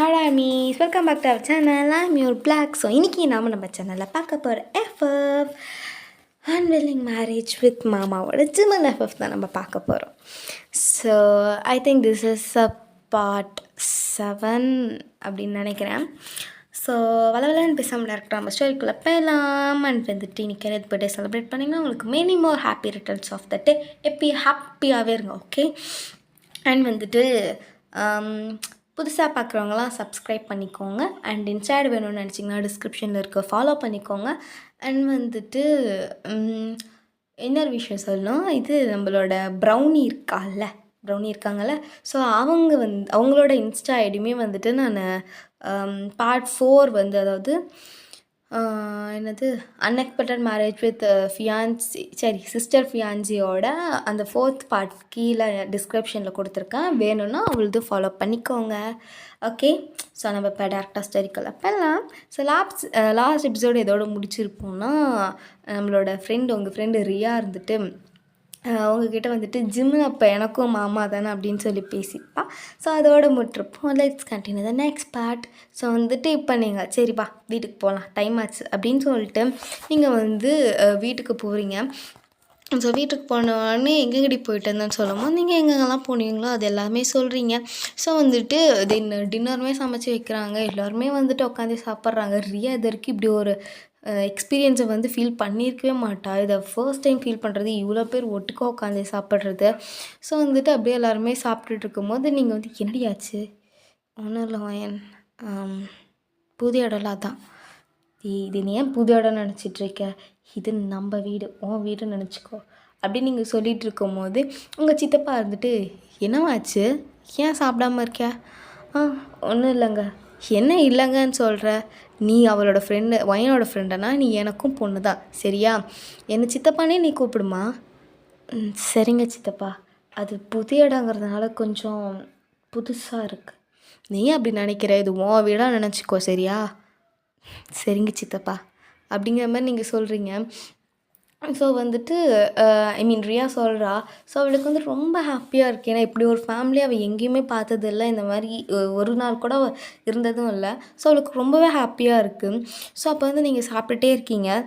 Hi Amis, welcome back to our channel. I'm your black. So இன்னைக்கு நம்ம சேனலில் பார்க்க போகிற FF unwilling marriage with மாமாவோட ஜிமல் FF தான் நம்ம பார்க்க போகிறோம். So I think this is a part 7 அப்படின்னு நினைக்கிறேன். ஸோ வளவலன்னு பேசாமல் டேரக்டாக நம்ம ஸ்டோரிக்குள்ளே போகலாம். அண்ட் வந்துட்டு இன்றைக்கி எனக்கு பர்த்டே செலிப்ரேட் பண்ணிங்கன்னா உங்களுக்கு many more happy returns of the day. எப்பயும் ஹாப்பியாகவே இருங்க, ஓகே? அண்ட் வந்துட்டு புதுசாக பார்க்குறவங்களாம் சப்ஸ்கிரைப் பண்ணிக்கோங்க. அண்ட் இன்ஸ்டாட் வேணும்னு நினச்சிங்கன்னா டிஸ்கிரிப்ஷனில் இருக்க ஃபாலோ பண்ணிக்கோங்க. அண்ட் வந்துட்டு இன்னொரு விஷயம் சொல்லணும், இது நம்மளோட ப்ரௌனி இருக்காங்கல்ல, ஸோ அவங்களோட இன்ஸ்டா ஐடியுமே வந்துட்டு நான் பார்ட் 4 வந்து, அதாவது என்னது அன்எக்ஸ்பெக்டட் மேரேஜ் வித் சிஸ்டர் ஃபியான்சியோட அந்த 4th பார்ட் கீழே டிஸ்கிரிப்ஷனில் கொடுத்துருக்கேன். வேணும்னா அவளது ஃபாலோ பண்ணிக்கோங்க, ஓகே? ஸோ நம்ம இப்போ டேரக்டாக ஸ்டோரிக்குள்ள போகலாம். ஸோ லாஸ்ட் எபிசோடு எதோட முடிச்சிருப்போம்னா, நம்மளோட உங்கள் ஃப்ரெண்டு ரியா இருந்துட்டு அவங்கக்கிட்ட வந்துட்டு ஜிம்மில் அப்போ எனக்கும் மாமா தானே அப்படின்னு சொல்லி பேசிப்பா. ஸோ அதோடு முட்டிருப்போம். Let's continue the next part. So வந்துட்டு இப்போ நீங்கள் சரிப்பா வீட்டுக்கு போகலாம், டைம் ஆச்சு அப்படின்னு சொல்லிட்டு நீங்கள் வந்து வீட்டுக்கு போகிறீங்க. ஸோ வீட்டுக்கு போனோடனே எங்கெங்கடி போயிட்டு இருந்தேன்னு சொல்லும்போது நீங்கள் எங்கெங்கெல்லாம் போனீங்களோ அது எல்லாமே சொல்கிறீங்க. ஸோ வந்துட்டு டின்னருமே சமைச்சி வைக்கிறாங்க, எல்லாருமே வந்துட்டு உட்காந்து சாப்பிட்றாங்க. ரியா இது வரைக்கும் இப்படி ஒரு எக்ஸ்பீரியன்ஸை வந்து ஃபீல் பண்ணியிருக்கவே மாட்டா. இதை ஃபர்ஸ்ட் டைம் ஃபீல் பண்ணுறது, இவ்வளோ பேர் ஒட்டுக்கா உட்காந்து சாப்பிட்றது. ஸோ வந்துட்டு அப்படியே எல்லாருமே சாப்பிட்டுட்டு இருக்கும்போது நீங்கள் வந்து என்னடி ஆச்சு? ஒன்றும் இல்லை வயன், புது இடம்லாம் தான். இது நீ ஏன் புது இடம் நினச்சிட்ருக்க? இது நம்ம வீடு, உன் வீடுன்னு நினச்சிக்கோ அப்படின்னு நீங்கள் சொல்லிகிட்டு இருக்கும்போது உங்கள் சித்தப்பா இருந்துட்டு என்னவாச்சு, ஏன் சாப்பிடாம இருக்க? ஒன்றும் இல்லைங்க. என்ன இல்லைங்கன்னு சொல்கிற? நீ அவளோட வயனோட ஃப்ரெண்டனா? நீ எனக்கும் பொண்ணு தான், சரியா? என்னை சித்தப்பானே நீ கூப்பிடுமா? சரிங்க சித்தப்பா, அது புது இடங்கிறதுனால கொஞ்சம் புதுசாக இருக்குது. நீ அப்படி நினைக்கிற, இது உன் வீடாக நினச்சிக்கோ, சரியா? சரிங்க சித்தப்பா அப்படிங்கிற மாதிரி நீங்கள் சொல்கிறீங்க. ஸோ வந்துட்டு ரியா சொல்கிறா. ஸோ அவளுக்கு வந்து ரொம்ப ஹாப்பியாக இருக்குது. ஏன்னா இப்படி ஒரு ஃபேமிலி அவள் எங்கேயுமே பார்த்ததில்ல, இந்த மாதிரி ஒரு நாள் கூட இருந்ததும் இல்லை. ஸோ அவளுக்கு ரொம்பவே ஹாப்பியாக இருக்குது. ஸோ அப்போ வந்து நீங்கள் சாப்பிட்டுட்டே இருக்கீங்க.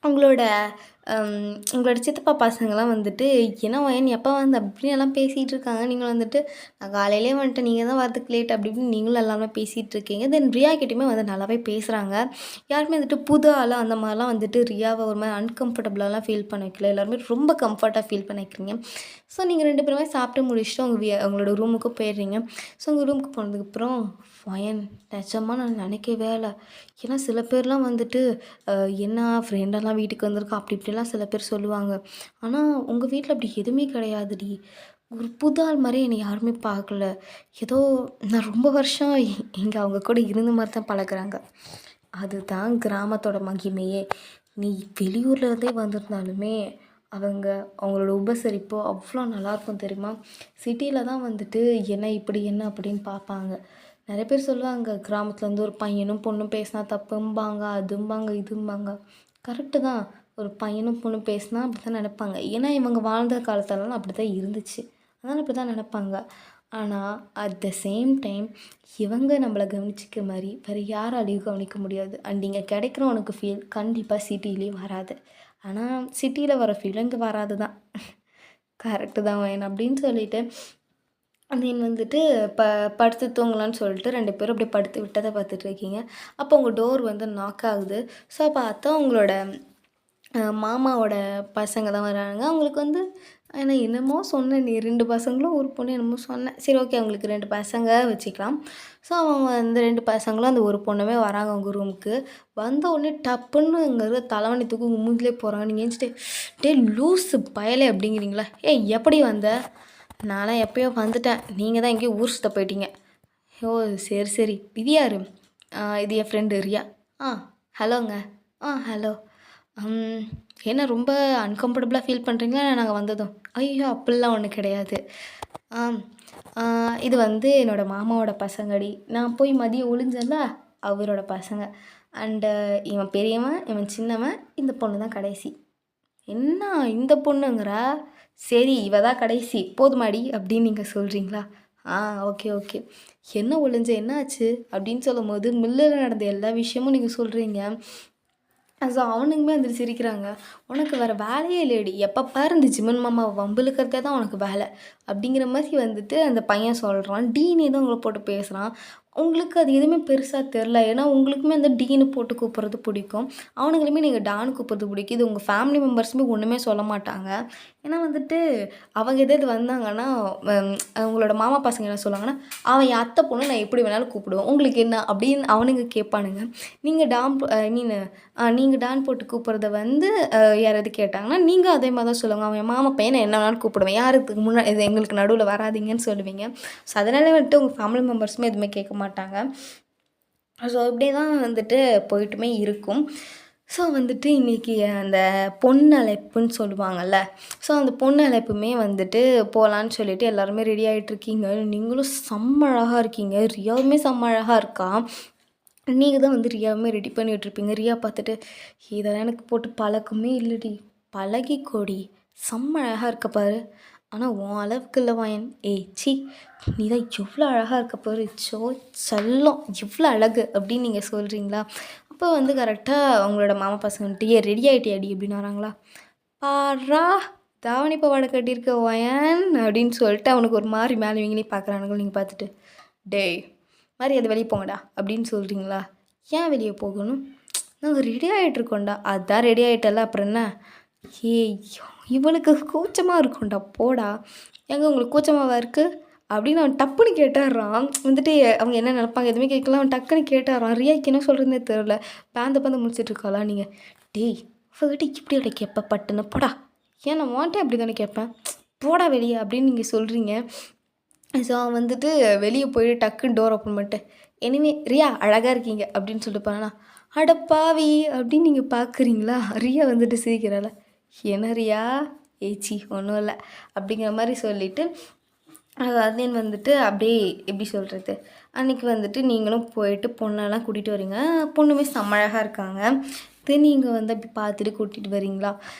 உங்களோட சித்தப்பா பசங்கள்லாம் வந்துட்டு என்ன வயன் எப்போ வந்து அப்படின்னு எல்லாம் பேசிகிட்டு இருக்காங்க. நீங்கள் வந்துட்டு நான் காலையிலே வந்துட்டு நீங்கள் தான் வரதுக்கு லேட் அப்படி இப்படின்னு நீங்களும் எல்லாமே பேசிகிட்டு இருக்கீங்க. தென் ரியா கிட்டேயுமே வந்து நல்லாவே பேசுகிறாங்க. யாருமே வந்துட்டு புது ஆளாக அந்த மாதிரிலாம் வந்துட்டு ரியாவை ஒரு மாதிரி அன்கம்ஃபர்டபுளாலாம் ஃபீல் பண்ண வைக்கல. எல்லாருமே ரொம்ப கம்ஃபர்ட்டாக ஃபீல் பண்ண வைக்கிறீங்க. ஸோ நீங்கள் 2 பேருமே சாப்பிட்டு முடிச்சுட்டு உங்களோட ரூமுக்கு போயிடுறீங்க. ஸோ உங்கள் ரூமுக்கு போனதுக்கப்புறம் வயன் நிஜமாக நான் நினைக்கவே இல்லை. ஏன்னா சில பேர்லாம் வந்துட்டு என்ன ஃப்ரெண்டெல்லாம் வீட்டுக்கு வந்திருக்கா அப்படி இப்படிலாம் சில பேர் சொல்லுவாங்க. ஆனால் உங்கள் வீட்டில் அப்படி எதுவுமே கிடையாதுடி. ஒரு புது ஆள் மாதிரி என்னை யாருமே பார்க்கல. ஏதோ நான் ரொம்ப வருஷம் இங்கே அவங்க கூட இருந்த மாதிரி தான் பழகுறாங்க. அதுதான் கிராமத்தோட மகிமையே. நீ வெளியூர்லேருந்தே வந்திருந்தாலுமே அவங்களோட உபசரிப்பு அவ்வளோ நல்லாயிருக்கும் தெரியுமா? சிட்டியில் தான் வந்துட்டு என்ன இப்படி என்ன அப்படின்னு பார்ப்பாங்க. நிறைய பேர் சொல்லுவாங்க, கிராமத்துலேருந்து ஒரு பையனும் பொண்ணும் பேசினா தப்பும்பாங்க, அதும்பாங்க இதும்பாங்க. கரெக்டு தான், ஒரு பையனும் பொண்ணும் பேசினா அப்படி தான் நினைப்பாங்க. ஏன்னா இவங்க வாழ்ந்த காலத்துலலாம் அப்படி தான் இருந்துச்சு, அதனால் அப்படி தான் நினைப்பாங்க. ஆனால் அட் த சேம் டைம் இவங்க நம்மளை கவனிச்சிக்க மாதிரி வேறு யாராலையும் கவனிக்க முடியாது. அண்ட் இங்கே கிடைக்கிற உனக்கு ஃபீல் கண்டிப்பாக சிட்டிலேயும் வராது. ஆனால் சிட்டியில் வர ஃபீல் இங்கே வராது தான். கரெக்டு தான் வேணும் அப்படின்னு சொல்லிட்டு தென் வந்துட்டு படுத்து தூங்கலான்னு சொல்லிட்டு 2 பேரும் அப்படியே படுத்து விட்டதை பார்த்துட்ருக்கீங்க. அப்போ உங்கள் டோர் வந்து நாக் ஆகுது. ஸோ பார்த்தா உங்களோட மாமாவோட பசங்க தான் வராங்க. அவங்களுக்கு வந்து நான் என்னமோ சொன்னேன், நீ 2 பசங்களும் ஒரு பொண்ணு என்னமோ சொன்னேன். சரி ஓகே, அவங்களுக்கு 2 பசங்க வச்சுக்கலாம். ஸோ அவங்க அந்த 2 பசங்களும் அந்த ஒரு பொண்ணுமே வராங்க உங்கள் ரூமுக்கு. வந்த உடனே டப்புன்னு தலைவணி தூக்கி உங்கள் மூஞ்சிலே போகிறாங்க. நீங்கள் ஏஞ்சிட்டு டே லூஸு பயலே அப்படிங்கிறீங்களா? எப்படி வந்த? நான்லாம் எப்போயோ வந்துட்டேன், நீங்கள் தான் எங்கேயோ ஊர் சுத்த போயிட்டீங்க. ஓ சரி இது யார்? இது என் ஃப்ரெண்டு ரியா. ஹலோங்க. ஹலோ. என்ன ரொம்ப அன்கம்ஃபர்டபுளாக ஃபீல் பண்ணுறீங்களா நாங்கள் வந்ததும்? ஐயோ அப்படிலாம் ஒன்றும் கிடையாது. இது வந்து என்னோடய மாமாவோட பசங்கடி. நான் போய் மதியம் ஒளிஞ்சல அவரோட பசங்க. அண்டு இவன் பெரியவன், இவன் சின்னவன், இந்த பொண்ணு தான் கடைசி. என்ன இந்த பொண்ணுங்கிற? சரி இவ தான் கடைசி போதுமாடி அப்படின்னு நீங்கள் சொல்கிறீங்களா? ஆ ஓகே, ஓகே. என்ன ஒளிஞ்ச என்ன ஆச்சு? அப்படின்னு சொல்லும்போது, மில்லுல நடந்த எல்லா விஷயமும் நீங்க சொல்றீங்க. ஸோ அவனுங்களுமே வந்துட்டு சிரிக்கிறாங்க. "உனக்கு வேற வேலையே இல்லையேடி! எப்ப பாரு இந்த ஜிமன் மாமாவ வம்பிழுக்கிறதே தான் உனக்கு வேல." அப்படிங்கிற மாரி வந்துட்டு அந்த பையன் சொல்றான். டீனே தான் உங்கள போட்டு பேசுறான். உங்களுக்கு அது எதுவுமே பெருசா தெரில. ஏன்னா உங்களுக்குமே அந்த டீன்னு போட்டு கூப்பிடுறது பிடிக்கும். அவனுங்களுமே நீங்க டான்னு கூப்பிடுறது பிடிக்கும். இது உங்க ஃபேமிலி மெம்பர்ஸுமே ஒண்ணுமே சொல்ல மாட்டாங்க. ஏன்னா வந்துட்டு அவங்க எதாவது வந்தாங்கன்னா, ம் உங்களோட மாமா பசங்க என்ன சொல்லுவாங்கன்னா, "அவன் என் அத்தை பொண்ணு நான் எப்படி வேணாலும் கூப்பிடுவேன். உங்களுக்கு என்ன?" அப்படின்னு அவனுங்க கேட்பானுங்க. நீங்க டான் ஐ மீன் நீங்க டான் போட்டு கூப்பிடுறத வந்து யாராவது கேட்டாங்கன்னா, நீங்க அதே மாரி தான் சொல்லுவாங்க. "அவன் என் மாமா பையன் நான் என்ன வேணாலும் கூப்பிடுவேன். யாரு இதுக்கு இது எங்களுக்கு நடுவுல வராதீங்கன்னு" சொல்லுவீங்க. ஸோ அதனால வந்துட்டு உங்க ஃபேமிலி மெம்பர்ஸுமே எதுவுமே கேட்க மாட்டாங்க. ஸோ இப்படியே தான் வந்துட்டு போயிட்டுமே இருக்கும். ஸோ வந்துட்டு இன்றைக்கி அந்த பொண்ணு அழைப்புன்னு சொல்லுவாங்கள்ல. ஸோ அந்த பொண்ணு அழைப்புமே வந்துட்டு போகலான்னு சொல்லிட்டு எல்லாருமே ரெடி ஆகிட்டுருக்கீங்க. நீங்களும் செம்ம அழகா இருக்கீங்க. ரியாவுமே செம்ம அழகா இருக்கா. நீங்க தான் வந்து ரியாவுமே ரெடி பண்ணி விட்டுருப்பீங்க. ரியா பார்த்துட்டு, "இதெல்லாம் எனக்கு போட்டு பழக்கமே இல்லடி. பழகிக்கோடி. செம்ம அழகா இருக்க பாரு. ஆனா உன் அளவுக்கு இல்ல வாயேன். ஏய் ச்சீ! நீ தான் எவ்வளோ அழகா இருக்க பாரு. ச்சோ செல்லம் எவ்வளோ அழகு." அப்படின்னு நீங்க சொல்றீங்களா? அப்போ வந்து கரெக்ட்டா அவங்களோட மாமா பசங்க வந்துட்டு, "ஏய் ரெடி ஆயிட்டியாடி?" அப்படின்னு வராங்களா. "பார்றா! தாவணி பாவாடை கட்டியிருக்க வாயேன்." அப்படின்னு சொல்லிட்டு அவனுக்கு ஒரு மாரி மேலே இவங்களையும் பார்க்குறானுங்க. நீங்க பார்த்துட்டு, "டேய்! மரியாதை வெளிய போங்கடா" அப்படின்னு சொல்றீங்களா? ஏன் வெளிய போகணும்? நாங்க ரெடி ஆயிட்டுருக்கோம்டா. அதான் ரெடி ஆயிட்டல்ல அப்புறம் என்ன? ஏய்! இவளுக்கு கூச்சமா இருக்கும்டா போடா. ஏங்க உங்களுக்கு கூச்சமாவா இருக்கு? அப்படின்னு அவன் டப்புன்னு கேட்டுர்றான். வந்துட்டு அவங்க என்ன நெனப்பாங்க எதுவுமே கேட்கல. அவன் டக்குன்னு கேட்டுர்றான். ரியாக்கு என்ன சொல்றதுன்னே தெரியல. பேந்த பேந்த முழிச்சிட்டு இருக்காளா நீங்க. டேய்! அவகிட்ட இப்படியாடா கேட்ப பட்டுன்னு போடா. ஏன் நான் உன்ட்டயும் அப்படி தானே கேட்பேன். போடா வெளிய அப்படின்னு நீங்க சொல்றீங்க. ஸோ அவன் வந்துட்டு வெளிய போயிட்டு டக்குன்னு டோர் ஓப்பன் பண்ணிட்டு, "எனிவே ரியா அழகா இருக்கீங்க" அப்படின்னு சொல்லிட்டு போனானா, "அட பாவி!" அப்படின்னு நீங்க பார்க்குறீங்களா? ரியா வந்துட்டு சிரிக்கிறாளா, "என்ன ரியா? ஏய் ச்சீ ஒண்ணும் இல்ல" அப்படிங்கிற மாரி சொல்லிட்டு, அதேன் வந்துட்டு அப்படியே எப்படி சொல்றது? அன்னைக்கு வந்துட்டு நீங்களும் போயிட்டு பொண்ணெல்லாம் கூட்டிட்டு வரீங்க. பொண்ணுமே செம்ம அழகா இருக்காங்க. தென் நீங்க வந்து அப்படி பார்த்துட்டு கூட்டிட்டு வரீங்களா?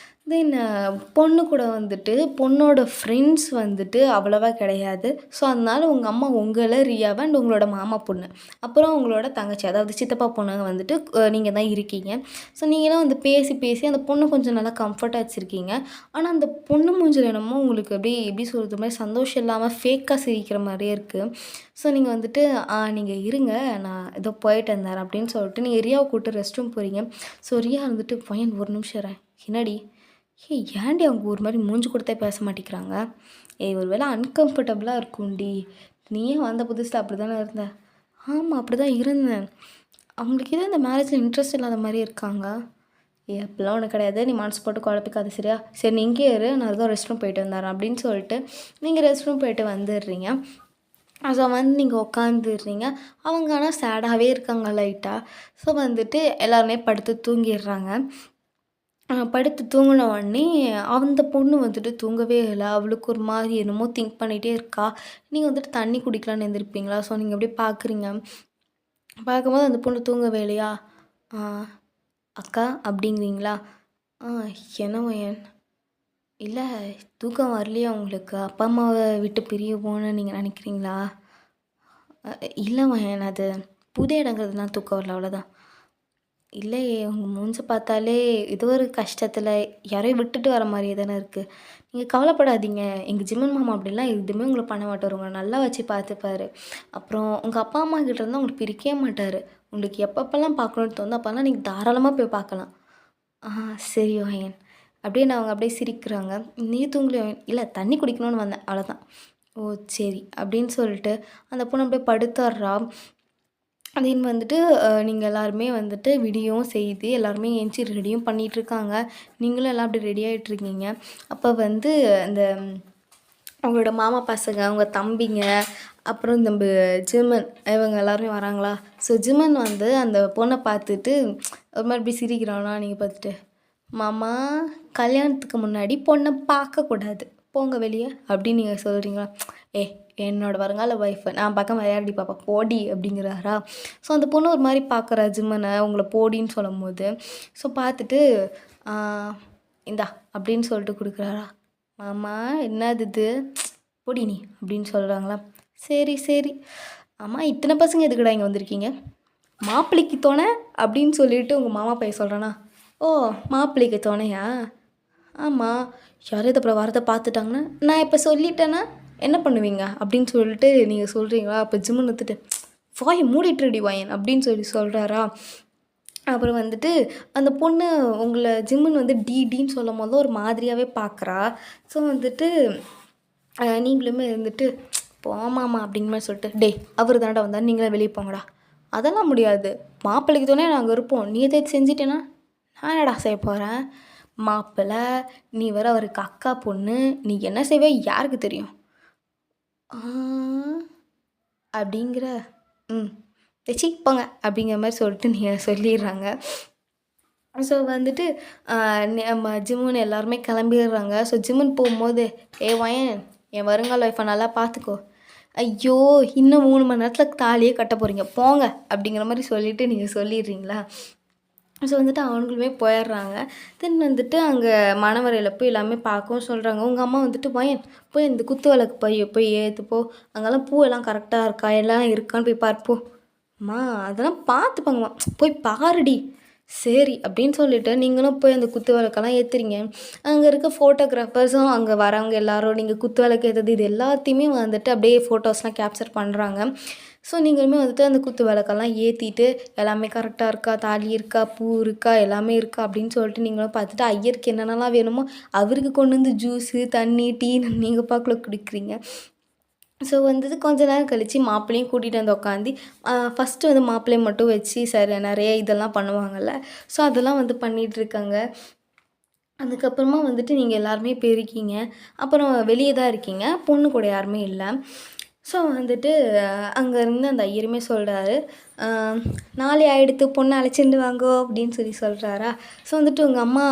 தென் பொண்ணு கூட வந்துட்டு பொண்ணோட ஃப்ரெண்ட்ஸ் வந்துட்டு அவ்வளவா கிடையாது. ஸோ, அதனால உங்க அம்மா உங்கள, ரியாவ அண்ட் உங்களோட மாமா பொண்ணு, அப்புறம் உங்களோட தங்கச்சி அதாவது சித்தப்பா பொண்ணு வந்துட்டு நீங்க தான் இருக்கீங்க. ஸோ, நீங்கலாம் வந்து பேசி, பேசி அந்த பொண்ண கொஞ்சம் நல்லா கம்ஃபர்ட்டா வச்சிருக்கீங்க. ஆனா, அந்த பொண்ணு மூஞ்சில என்னமோ உங்களுக்கு அப்படியே எப்படி சொல்றது? ஒரு மாரி சந்தோஷம் இல்லாம ஃபேக்கா சிரிக்கிற மாரியே இருக்கு. ஸோ, நீங்க வந்துட்டு நீங்க இருங்க நான் இதோ போயிட்டு வந்துர்றேன்" அப்படின்னு சொல்லிட்டு நீங்க ரியாவ கூட்டு ரெஸ்ட் ரூம் போறீங்க. ஸோ, ரியா வந்துட்டு "பையன் ஒரு நிமிஷம் இரேன்." "என்னடி?" "ஏய் ஏன்டி அவங்க ஒரு மாரி மூஞ்சி கொடுத்தே பேச மாட்டேங்கிறாங்க?" "ஏய் ஒரு வேளை அன்கம்ஃபர்டபுளா இருக்கும்டி. நீயும் வந்த புதுசுல அப்படி தானே இருந்த?" "ஆமா அப்படி தான் இருந்தேன்." "அவங்களுக்கு ஏதோ இந்த மேரேஜில இன்ட்ரெஸ்ட் இல்லாத மாரி இருக்காங்க." "ஏய் அப்படிலாம் ஒண்ணும் கிடையாது. நீ மனசு போட்டு குழப்பிக்காத சரியா? சரி நீ இங்கேயே இரு. நான் ஏதோ ரெஸ்ட் ரூம் போயிட்டு வந்துர்றேன்." அப்படின்னு சொல்லிட்டு நீங்க ரெஸ்ட் ரூம் போயிட்டு வந்துடுறீங்க. ஸோ வந்து நீங்க உட்காந்துடுறீங்க. அவங்க ஆனா சேடாவே இருக்காங்க லைட்டா. ஸோ வந்துட்டு எல்லாருமே படுத்து தூங்கிடுறாங்க. படுத்து தூங்குன உடனே அந்த பொண்ணு வந்துட்டு தூங்கவே இல்ல. அவளுக்கு ஒரு மாரி என்னமோ திங்க் பண்ணிட்டே இருக்கா. நீங்க வந்துட்டு தண்ணி குடிக்கலான்னு எந்திரிப்பீங்களா? ஸோ நீங்க அப்படியே பார்க்குறீங்க. பார்க்கும்போது அந்த பொண்ணு தூங்கவே இல்லையா? "ஆ அக்கா" அப்படிங்கிறீங்களா? "ஆ என்னம்மா இல்ல தூக்கம் வரலையா உங்களுக்கு? அப்பா அம்மாவ விட்டு பிரியவோன்னு நீங்க நினைக்கிறீங்களா?" "அ இல்லம்மா அது புது இடங்கிறதுனால தூக்கம் வரல அவ்வளோதான்." இல்லையே! உங்க மூஞ்ச பார்த்தாலே ஏதோ ஒரு கஷ்டத்துல யாரையோ விட்டுட்டு வர மாரியே தானே இருக்கு. நீங்க கவலைப்படாதீங்க. எங்க ஜிம்மன் மாமா அப்படிலாம் எதுவுமே உங்கள பண்ண மாட்டாரு. உங்கள நல்லா வச்சு பார்த்துப்பாரு. அப்புறம் உங்க அப்பா, அம்மா கிட்ட இருந்து உங்கள பிரிக்கவே மாட்டாரு. உங்களுக்கு எப்பப்பலாம் பார்க்கணும்னு தோணுதோ, அப்பலாம் நீங்க தாராளமா போய் பார்க்கலாம். ஆ சரி ஒயன். அப்படியே அவங்க அப்படியே சிரிக்கிறாங்க. "நீ தூங்கலையா ஒயன்?" "இல்ல தண்ணி குடிக்கணும்னு வந்தேன். அவ்வளோதான்." "ஓ! சரி." அப்படின்னு சொல்லிட்டு அந்த பொண்ணு அப்படியே படுத்துர்றா. தென் வந்துட்டு நீங்க எல்லாருமே வந்துட்டு விடியவும் செய்யுது. எல்லாருமே எந்திச்சு ரெடியும் பண்ணிட்டுருக்காங்க. நீங்களும் எல்லாம் அப்படி ரெடி ஆயிட்டுருக்கீங்க. அப்போ வந்து அந்த உங்களோட மாமா பசங்க, உங்க தம்பிங்க, அப்புறம் நம்ப ஜிமன் இவங்க எல்லாருமே வராங்களா? ஸோ ஜிமன் வந்து அந்த பொண்ண பார்த்துட்டு ஒரு மாரி இப்படி சிரிக்கிறானா நீங்க பார்த்துட்டு, "மாமா கல்யாணத்துக்கு முன்னாடி பொண்ண பார்க்கக்கூடாது. போங்க வெளிய" அப்படின்னு நீங்க சொல்றீங்களா? "ஏய் என்னோட வருங்கால ஒய்ஃப் நான் பார்க்காம வேற யாருடி பார்ப்பா? போடி" அப்படிங்கிறாரா? ஸோ அந்த பொண்ணு ஒரு மாரி பார்க்குறா ஜிம்மன உங்கள போடின்னு சொல்லும்போது. ஸோ பார்த்துட்டு, "ஆ இந்தா" அப்படின்னு சொல்லிட்டு குடுக்குறாரா? "மாமா என்னது இது? போடி நீ" அப்படின்னு சொல்கிறாங்களா? சரி, சரி. ஆமா இத்தனை பசங்க எதுக்குடா இங்கே வந்திருக்கீங்க? மாப்பிள்ளைக்கு துணை அப்படின்னு சொல்லிட்டு உங்கள் மாமா பையன் சொல்கிறானா? ஓ, மாப்பிள்ளைக்கு துணையா? ஆமாம். யாராவது அப்புறம் வரதை பார்த்துட்டாங்கன்னா நான் இப்போ சொல்லிட்டேன்னா என்ன பண்ணுவீங்க அப்படின்னு சொல்லிட்டு நீங்கள் சொல்கிறீங்களா? அப்போ ஜிம்முன்னு நிறுத்துட்டு வாயை மூடிட்டுடி வாயன் அப்படின்னு சொல்கிறாரா? அப்புறம் வந்துட்டு அந்த பொண்ணு உங்களை ஜிம்முன்னு வந்து டின்னு சொல்லும் போது ஒரு மாதிரியாகவே பார்க்குறா. ஸோ வந்துட்டு நீங்களுமே இருந்துட்டு போமாமா அப்படிங்கிற மாதிரி சொல்லிட்டு டேய் அவர் தாண்டா வந்தார் நீங்களே வெளியே போங்கடா. அதெல்லாம் முடியாது, மாப்பிள்ளைக்கு தானே நாங்கள் இருப்போம், நீ எதை செஞ்சிட்டேன்னா நான் என்னடா செய்ய போகிறேன்? மாப்பிள்ளை நீ வேற அவருக்கு அக்கா பொண்ணு, நீ என்ன செய்வே யாருக்கு தெரியும் அப்படிங்கிற சி போங்க அப்படிங்கிற மாதிரி சொல்லிட்டு நீங்கள் சொல்லிடுறாங்க. ஸோ வந்துட்டு நம்ம ஜிம்முன்னு எல்லாருமே கிளம்பிடுறாங்க. ஸோ ஜிம்முன்னு போகும்போது வயன் என் வருங்கால ஒய்ஃபை நல்லா பார்த்துக்கோ. ஐயோ இன்னும் 3 மணி நேரத்தில் தாலியே கட்ட போகிறீங்க போங்க அப்படிங்கிற மாதிரி சொல்லிவிட்டு நீங்கள் சொல்லிடுறீங்களா? ஸோ வந்துட்டு அவங்களுமே போயிடுறாங்க. தென் வந்துட்டு அங்கே மணவரையில் போய் எல்லாமே பார்க்கவும் சொல்கிறாங்க. உங்கள் அம்மா வந்துட்டு வயன் போய் இந்த குத்து விளக்கு போய் ஏற்றுப்போ, அங்கெல்லாம் பூவெல்லாம் கரெக்டாக இருக்கா எல்லாம் இருக்கான்னு போய் பார்ப்போம். அம்மா அதெல்லாம் பார்த்துப்பாங்கம்மா போய் பாருடி. சரி அப்படின்னு சொல்லிவிட்டு நீங்களும் போய் அந்த குத்து விளக்கெல்லாம் ஏற்றுறீங்க. அங்கே இருக்க ஃபோட்டோகிராஃபர்ஸும் அங்கே வரவங்க எல்லோரும் நீங்கள் குத்து விளக்கு ஏற்றுறது இது எல்லாத்தையுமே வந்துட்டு அப்படியே ஃபோட்டோஸ்லாம் கேப்சர் பண்ணுறாங்க. ஸோ நீங்களுமே வந்துட்டு அந்த குத்து விளக்கெல்லாம் ஏற்றிட்டு எல்லாமே கரெக்டாக இருக்கா, தாலி இருக்கா, பூ இருக்கா, எல்லாமே இருக்கா அப்படின்னு சொல்லிட்டு நீங்களும் பார்த்துட்டு ஐயருக்கு என்னென்னலாம் வேணுமோ அவருக்கு கொண்டு வந்து ஜூஸு தண்ணி டீ நீங்கள் பாக்குள்ள குடிக்கிறீங்க. ஸோ வந்துட்டு கொஞ்ச நேரம் கழித்து மாப்பிள்ளையும் கூட்டிகிட்டு வந்து உட்காந்து ஃபஸ்ட்டு வந்து மாப்பிள்ளையை மட்டும் வச்சு சரி நிறைய இதெல்லாம் பண்ணுவாங்கள்ல, ஸோ அதெல்லாம் வந்து பண்ணிகிட்ருக்காங்க. அதுக்கப்புறமா வந்துட்டு நீங்கள் எல்லாருமே போயிருக்கீங்க. அப்புறம் வெளியே தான் இருக்கீங்க, பொண்ணு கூட யாருமே இல்லை. ஸோ வந்துட்டு அங்கேருந்து அந்த ஐயருமே சொல்கிறாரு, நாளை ஆகிடுத்து பொண்ணை அழைச்சிட்டு வாங்கோ அப்படின்னு சொல்கிறாரா. ஸோ வந்துட்டு உங்கள் அம்மா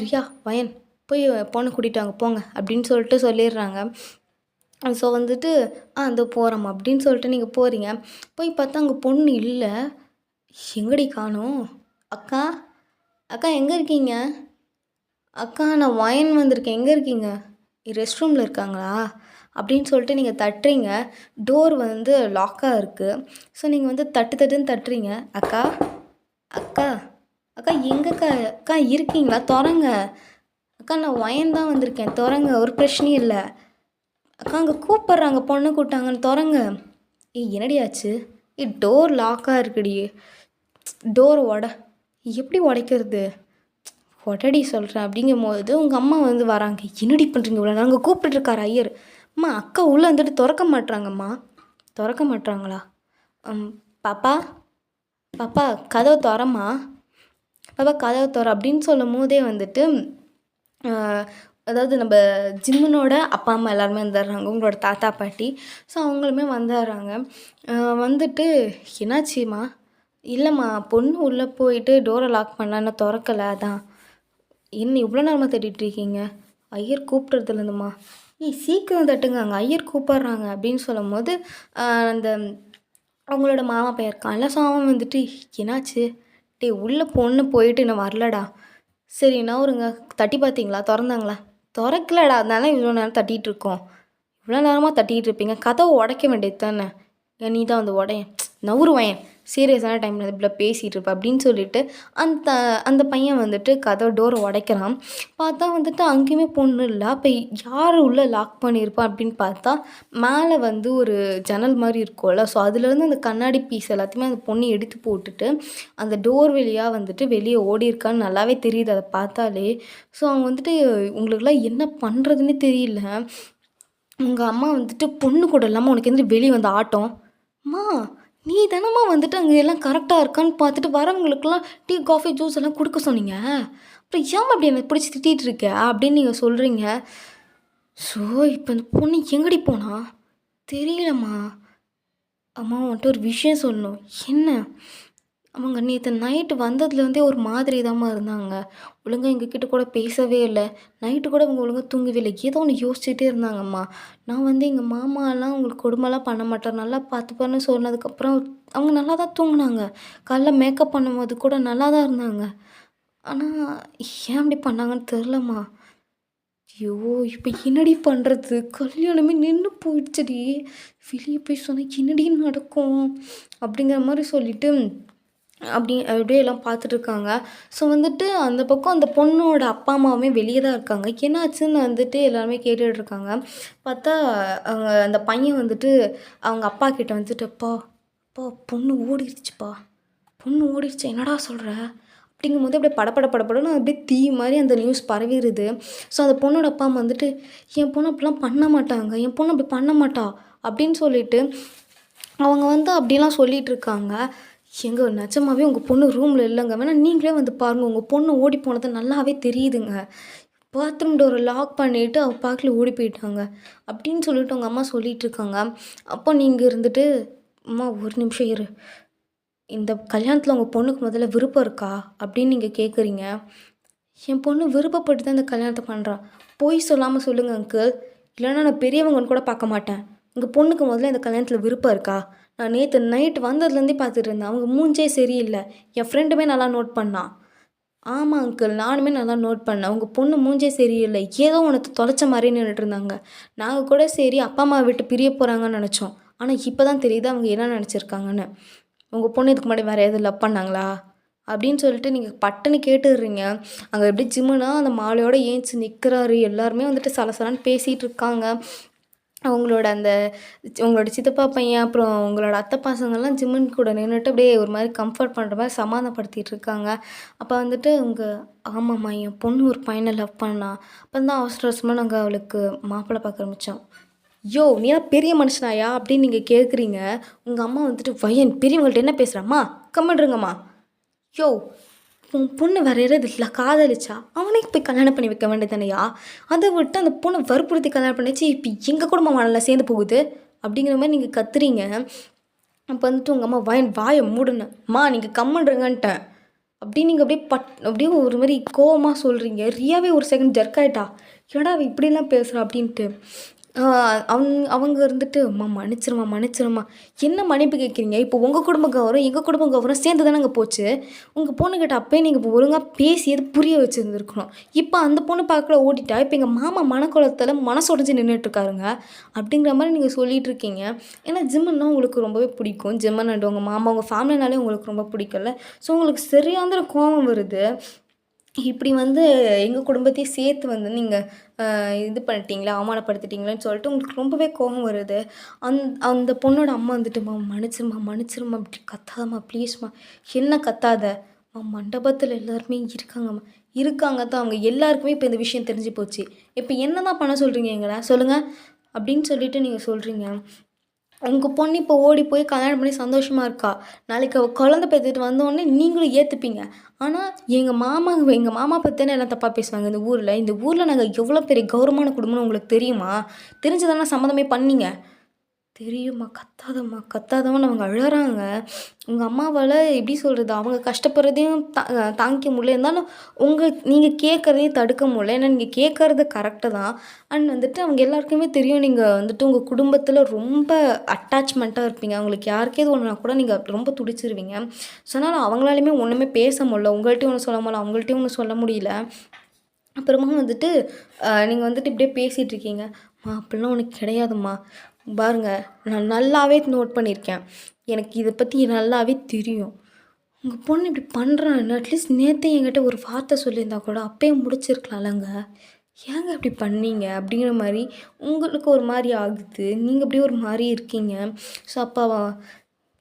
ரியா வயன் போய் பொண்ணை கூட்டிகிட்டு வாங்க போங்க அப்படின்னு சொல்லிட்டு சொல்லிடுறாங்க. ஸோ வந்துட்டு இதோ போகிறோம் அப்படின்னு சொல்லிட்டு நீங்கள் போகிறீங்க. போய் பார்த்தா அங்கே பொண்ணு இல்லை. எங்கடி காணோம்? அக்கா அக்கா எங்கே இருக்கீங்க? அக்கா நான் வயன் வந்திருக்கேன், எங்கே இருக்கீங்க? ரெஸ்ட் ரூமில் இருக்காங்களா அப்படின்னு சொல்லிட்டு நீங்கள் தட்டுறீங்க. டோர் வந்து லாக்காக இருக்குது. ஸோ நீங்கள் வந்து தட்டுன்னு தட்டுறீங்க. அக்கா அக்கா அக்கா எங்கக்கா அக்கா இருக்கீங்களா? திறங்க அக்கா, நான் வயன் தான் வந்திருக்கேன், திறங்க, ஒரு பிரச்சனையும் இல்லை. அக்கா அங்கே கூப்பிட்றாங்க, பொண்ணு கூப்பிட்டாங்கன்னு திறங்க. என்னடி ஆச்சு? டோர் லாக்காக இருக்குடி. டோர் எப்படி உடைக்கிறது? உடடி சொல்கிறேன் அப்படிங்கும்போது உங்கள் அம்மா வந்து வராங்க. என்னடி பண்ணுறீங்க இவ்வளோ? நாங்கள் கூப்பிட்டுருக்காரு ஐயர். அம்மா அக்கா உள்ளே வந்துட்டு திறக்க மாட்றாங்கம்மா. திறக்க மாட்றாங்களா? பாப்பா பாப்பா கதவை திறம்மா, பாப்பா கதவை திற அப்படின்னு சொல்லும் போதே வந்துட்டு அதாவது நம்ம ஜிம்முனோட அப்பா அம்மா எல்லாருமே வந்துடுறாங்க, உங்களோட தாத்தா பாட்டி. ஸோ அவங்களுமே வந்துடுறாங்க. வந்துட்டு என்னாச்சும்மா? இல்லைம்மா பொண்ணு உள்ளே போயிட்டு டோரை லாக் பண்ணான்னு திறக்கலை, அதான். என்ன இவ்வளோ நேரமாக தேடிட்டுருக்கீங்க? ஐயர் கூப்பிட்றதுலேருந்துமா. சீக்கிரம் தட்டுங்க, அங்கே ஐயர் கூப்பிட்றாங்க அப்படின்னு சொல்லும் போது அந்த அவங்களோட மாமா பையன் இருக்கான்ல, ஸோ அவன் வந்துட்டு என்னாச்சு? உள்ளே பொண்ணு போயிட்டு இன்னும் வரலடா. சரி நவருங்க, தட்டி பார்த்தீங்களா? திறந்தாங்களா? திறக்கலடா, அதனால இவ்வளோ நேரம் தட்டிகிட்ருக்கோம். இவ்வளோ நேரமாக தட்டிகிட்டு இருப்பீங்க, கதவை உடைக்க வேண்டியது தானே. நீ தான் வந்து உடையன் நவுருவேன், சீரியஸான டைமில் இப்படி பேசிகிட்டு இருப்பேன் அப்படின்னு சொல்லிட்டு அந்த பையன் வந்துட்டு கதவை டோரை உடைக்கிறான். பார்த்தா வந்துட்டு அங்கேயுமே பொண்ணு இல்லை. அப்போ யார் உள்ளே லாக் பண்ணியிருப்பா அப்படின்னு பார்த்தா மேலே வந்து ஒரு ஜன்னல் மாதிரி இருக்கும்ல, ஸோ அதுலேருந்து அந்த கண்ணாடி பீஸ் எல்லாத்தையுமே அந்த பொண்ணு எடுத்து போட்டுட்டு அந்த டோர் வழியாக வந்துட்டு வெளியே ஓடிருக்கான்னு நல்லாவே தெரியுது அதை பார்த்தாலே. ஸோ அவங்க வந்துட்டு உங்களுக்குலாம் என்ன பண்ணுறதுன்னே தெரியல. உங்கள் அம்மா வந்துட்டு பொண்ணு கூட இல்லாமல் உனக்கு எந்த வெளியே வந்து ஆட்டம்? அம்மா நீ தானம்மா வந்துட்டு அங்கே எல்லாம் கரெக்டாக இருக்கான்னு பார்த்துட்டு வரவங்களுக்கெல்லாம் டீ காஃபி ஜூஸ் எல்லாம் கொடுக்க சொன்னீங்க, அப்புறம் ஏம்மா அப்படி என்னை பிடிச்சி திட்டிகிட்டு இருக்க அப்படின்னு நீங்கள் சொல்கிறீங்க. ஸோ இப்போ இந்த பொண்ணு எங்கடி போனா தெரியலம்மா. அம்மா வந்துட்டு ஒரு விஷயம் சொல்லணும். என்ன? அவங்க நேற்று நைட்டு வந்ததுலேருந்தே ஒரு மாதிரி தாம்மா இருந்தாங்க, ஒழுங்காக எங்ககிட்ட கூட பேசவே இல்லை. நைட்டு கூட அவங்க ஒழுங்காக தூங்கவே இல்லை, ஏதோ ஒன்று யோசிச்சுட்டே இருந்தாங்கம்மா. நான் வந்து எங்கள் மாமாலாம் உங்களுக்கு கொடுமைலாம் பண்ண மாட்டார், நல்லா பார்த்துப்பான்னு சொன்னதுக்கப்புறம் அவங்க நல்லா தான் தூங்கினாங்க. காலைல மேக்கப் பண்ணும்போது கூட நல்லா தான் இருந்தாங்க. ஆனால் ஏன் அப்படி பண்ணாங்கன்னு தெரிலம்மா. ஐயோ! இப்ப என்னடி பண்றது? கல்யாணமே நின்னு போயிடுச்சுடி. வெளிய போய் சொன்னா என்னடி நடக்கும்? அப்படிங்கிற மாரி சொல்லிட்டு அப்படியே எல்லாம் பார்த்துட்டு இருக்காங்க. ஸோ வந்துட்டு அந்த பக்கம் அந்த பொண்ணோட அப்பா, அம்மாவுமே வெளிய தான் இருக்காங்க. என்னாச்சுன்னு வந்துட்டு எல்லாருமே கேட்டுட்டு இருக்காங்க. பார்த்தா அந்த பையன் வந்துட்டு அவங்க அப்பா கிட்ட வந்துட்டு, "அப்பா, அப்பா பொண்ணு ஓடிருச்சுப்பா. பொண்ணு ஓடிருச்சு. என்னடா சொல்ற?" அப்படிங்கும்போது அப்படியே படபடன்னு அப்படியே தீ மாரி அந்த நியூஸ் பரவிருது. ஸோ அந்த பொண்ணோட அப்பா, அம்மா வந்துட்டு, "என் பொண்ணு அப்படிலாம் பண்ண மாட்டாங்க. என் பொண்ணு அப்படி பண்ண மாட்டா." அப்படின்னு சொல்லிட்டு அவங்க வந்து அப்படிலாம் சொல்லிட்டு இருக்காங்க. "ஏங்க நிஜமாவே உங்க பொண்ணு ரூம்ல இல்லங்க. வேணா நீங்களே வந்து பாருங்க. உங்க பொண்ணு ஓடி போனது நல்லாவே தெரியுதுங்க. பாத்ரூம் டோர லாக் பண்ணிட்டு அவ பாட்டுல ஓடி போயிட்டாங்க." அப்படின்னு சொல்லிட்டு அவங்க அம்மா சொல்லிட்டு இருக்காங்க. அப்போ நீங்க இருந்துட்டு, "அம்மா ஒரு நிமிஷம் இரு. இந்த கல்யாணத்துல உங்க பொண்ணுக்கு முதல்ல விருப்பம் இருக்கா?" அப்படின்னு நீங்க கேட்குறீங்க. என் பொண்ணு விருப்பப்பட்டு தான் இந்த கல்யாணத்த பண்றா. பொய் சொல்லாம சொல்லுங்க அங்கிள். இல்லைன்னா நான் பெரியவங்கன்னு கூட பார்க்க மாட்டேன். உங்க பொண்ணுக்கு முதல்ல இந்த கல்யாணத்துல விருப்பம் இருக்கா? நான் நேத்து நைட் வந்ததுலேருந்தே பார்த்துட்டு இருந்தேன். அவங்க மூஞ்சே சரியில்ல. என் ஃப்ரெண்டுமே நல்லா நோட் பண்ணா. ஆமா அங்கிள். நானுமே நல்லா நோட் பண்ணேன். உங்க பொண்ணு மூஞ்சே சரியில்ல. ஏதோ ஒண்ணு தொலைச்ச மாரியே நின்னுட்டு இருந்தாங்க. நாங்க கூட சரி அப்பா, அம்மாவ விட்டு பிரிய போறாங்கன்னு நெனச்சோம். ஆனா இப்ப தான் தெரியுது அவங்க என்ன நெனச்சிருக்காங்கன்னு. உங்க பொண்ணு இதுக்கு முன்னாடி வேற எதுவும் லவ் பண்ணாங்களா? அப்படின்னு சொல்லிட்டு நீங்க பட்டுன்னு கேட்டுர்றீங்க. அங்க எப்படி ஜிம்முனா அந்த மாலையோட ஏந்திச்சு நிக்கிறாரு. எல்லாருமே வந்துட்டு சலசலன்னு பேசிட்டு இருக்காங்க. அவங்களோட அந்த உங்களோட சித்தப்பா பையன், அப்புறம் உங்களோட அத்தை பசங்கள்லாம் ஜிம்முன் கூட நின்னுட்டு அப்படியே ஒரு மாரி கம்ஃபர்ட் பண்ற மாரி சமாதானப்படுத்திட்டு இருக்காங்க. அப்ப வந்துட்டு அவங்க, "ஆமாம்மா, என் பொண்ணு ஒரு பையன லவ் பண்ணா. அப்ப தான் அவசர அவசரமா நாங்க அவளுக்கு மாப்பிள்ளை பார்க்க ஆரம்பிச்சோம்." "யோவ்! நீலாம் பெரிய மனுஷனாயா?" அப்படின்னு நீங்க கேட்குறீங்க. உங்க அம்மா வந்துட்டு, "வயன் பெரியவங்கள்ட்ட என்ன பேசுற? அம்மா கம்முனு இருங்கம்மா." யோவ்! உன் பொண்ணு வேற யாராவது காதலிச்சா, அவனே போய் கல்யாணம் பண்ணி வைக்க வேண்டியது தானேயா? அத விட்டு அந்த பொண்ண வற்புறுத்தி கல்யாணம் பண்ணிச்சு, இப்ப எங்க குடும்பமா நல்லா சேர்ந்து போகுது? அப்படிங்கிற மாரி நீங்க கத்துறீங்க. அப்ப வந்துட்டு உங்க அம்மா வாய மூடுன. "அம்மா நீங்க கம்முனு இருங்கன்ட்டேன்." அப்படி நீங்க அப்படியே ஒரு மாரி கோவமா சொல்றீங்க. ரியாவே ஒரு செகண்ட் ஜர்க் ஆயிட்டா. "என்னடா இவ இப்படிலாம் பேசுறா?" அப்படின்ட்டு. ஆ அவங்க இருந்துட்டு, "அம்மா மன்னிச்சிரும்மா, மன்னிச்சிரும்மா." என்ன மன்னிப்பு கேட்குறீங்க? இப்போ உங்க குடும்ப கௌரவம், எங்க குடும்ப கௌரவம் சேர்ந்து தானங்க போச்சு. உங்க பொண்ணுகிட்ட அப்பயே நீங்க ஒழுங்கா பேசி அது புரிய வச்சிருந்துருக்கணும். இப்போ அந்த பொண்ணு பார்க்கல ஓடிட்டா. இப்போ எங்க மாமா மனக்கோலத்துல மனசு உடைஞ்சு நின்னுட்டுருக்காருங்க. அப்படிங்கிற மாரி நீங்க சொல்லிட்டு இருக்கீங்க. ஏன்னா ஜிம்முன்னா உங்களுக்கு ரொம்பவே பிடிக்கும். ஜிம்மன் அண்ட் உங்க மாமா, உங்க ஃபேமிலினாலே உங்களுக்கு ரொம்ப பிடிக்கும்ல. ஸோ உங்களுக்கு சரியான கோவம் வருது. இப்படி வந்து எங்க குடும்பத்தையும் சேர்த்து வந்து நீங்க இது பண்ணிட்டீங்களா, அவமானப்படுத்திட்டீங்களேன்னு சொல்லிட்டு உங்களுக்கு ரொம்பவே கோவம் வருது. அந் அந்த பொண்ணோட அம்மா வந்துட்டு, "ம்மா மன்னிச்சிரும்மா, மன்னிச்சிரும்மா, இப்படி கத்தாதம்மா, ப்ளீஸ்மா." "என்ன கத்தாத?" மண்டபத்தில எல்லாருமே இருக்காங்கம்மா." "இருக்காங்க தான். அவங்க எல்லாருக்குமே இப்ப இந்த விஷயம் தெரிஞ்சு போச்சு. இப்ப என்னதான் பண்ண சொல்றீங்க எங்கள? சொல்லுங்க." அப்படின்னு சொல்லிட்டு நீங்க சொல்றீங்க. உங்க பொண்ணு இப்போ ஓடி போய் கல்யாணம் பண்ணி சந்தோஷமா இருக்கா. நாளைக்கு அவ குழந்தை பெத்துட்டு வந்தோனே நீங்களும் ஏத்துப்பீங்க. ஆனா, எங்க மாமா பத்தி தானே எல்லாம் தப்பா பேசுவாங்க இந்த ஊர்ல. இந்த ஊர்ல நாங்க எவ்வளோ பெரிய கௌரவமான குடும்பம்னு உங்களுக்கு தெரியுமா? தெரிஞ்சு தானே சம்மதமே பண்ணீங்க. தெரியும்மா, கத்தாதம்மா, கத்தாதம்மான்னு அவங்க அழறாங்க. உங்க அம்மாவால எப்படி சொல்றது? அவங்க கஷ்டப்படுறதையும் தாங்கிக்க முடியல. இருந்தாலும் நீங்க கேட்கறதையும் தடுக்க முடியல. ஏன்னா நீங்க கேட்கறது கரெக்ட்டு தான். அண்ட் வந்துட்டு அவங்க எல்லாருக்குமே தெரியும் நீங்க வந்துட்டு உங்க குடும்பத்தில ரொம்ப அட்டாச்மெண்ட்டா இருப்பீங்க. அவங்களுக்கு யாருக்கேது ஒண்ணுனா கூட நீங்க ரொம்ப துடிச்சுருவீங்க. ஸோ, அதனால அவங்களாலயுமே ஒண்ணுமே பேச முடியல. உங்கள்ட்டயும் ஒண்ணும் சொல்ல முடியல, அவங்கள்ட்டயும் ஒண்ணும் சொல்ல முடியல. அப்புறமா வந்துட்டு நீங்க வந்துட்டு இப்படியே பேசிட்டு இருக்கீங்க. "அம்மா அப்படிலாம் ஒண்ணும் கிடையாதும்மா. பாருங்க நான் நல்லாவே நோட் பண்ணியிருக்கேன். எனக்கு இத பத்தி நல்லாவே தெரியும். உங்க பொண்ணு இப்படி பண்றான்னு அட்லீஸ்ட் நேத்தே என்கிட்ட ஒரு வார்த்தை சொல்லியிருந்தா கூட அப்பயே முடிச்சிருக்கலாம்லங்க. ஏங்க இப்படி பண்ணீங்க?" அப்படிங்கிற மாரி உங்களுக்கு ஒரு மாரி ஆகுது. நீங்க அப்படியே ஒரு மாரி இருக்கீங்க. ஸோ அப்ப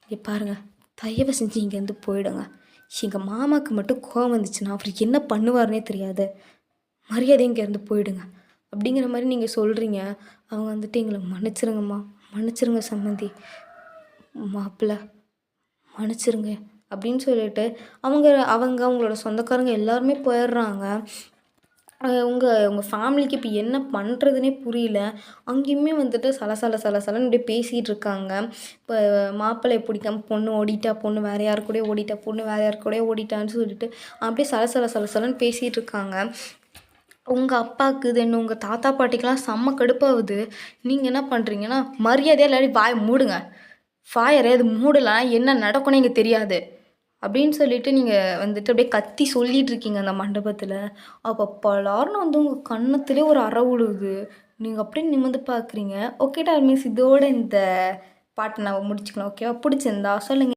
"இங்க பாருங்க, தயவு செஞ்சு இங்கேருந்து போயிடுங்க. எங்க மாமாக்கு மட்டும் கோவம் வந்துச்சுன்னா அவரு என்ன பண்ணுவாருன்னே தெரியாது. மரியாதையா இங்கேருந்து போயிடுங்க." அப்படிங்கிற மாரி நீங்க சொல்றீங்க. அவங்க வந்துட்டு, "எங்கள மன்னிச்சிருங்கம்மா, மன்னிச்சிருங்க சம்மந்தி, மாப்பிள மன்னிச்சிருங்க." அப்படின்னு சொல்லிட்டு அவங்க அவங்க அவங்களோட சொந்தக்காரங்க எல்லாருமே போயிடுறாங்க. உங்க உங்க ஃபேமிலிக்கு இப்ப என்ன பண்றதுன்னே புரியல. அங்கேயுமே வந்துட்டு சலசலன்னு இப்படியே பேசிட்டு இருக்காங்க. இப்ப மாப்பிள்ளைய பிடிக்காம பொண்ணு ஓடிட்டா, பொண்ணு வேற யாரு கூடயோ ஓடிட்டா, பொண்ணு வேற யாரு கூடயோ ஓடிட்டான்னு சொல்லிட்டு அப்படியே சலசலன்னு பேசிட்டு இருக்காங்க. உங்க அப்பாக்கு, தென் உங்க தாத்தா, பாட்டிக்கெல்லாம் செம்ம கடுப்பாவுது. நீங்க என்ன பண்றீங்கன்னா, மரியாதையா எல்லாரும் வாய மூடுங்க. வாய யாரையாவது மூடலனா என்ன நடக்கும்னே இங்க தெரியாது. அப்படின்னு சொல்லிட்டு நீங்கள் வந்துட்டு அப்படியே கத்தி சொல்லிட்டு இருக்கீங்க அந்த மண்டபத்தில். அப்போ பலார்னு வந்து உங்கள் கன்னத்திலே ஒரு அறை விழுவுது. நீங்கள் அப்படியே நிமிர்ந்து பார்க்குறீங்க. ஓகே டார்லிங்ஸ், இதோட இந்த பாட்டை நம்ம முடிச்சுக்கலாம். ஓகேவா? பிடிச்சிருந்தா சொல்லுங்கள்.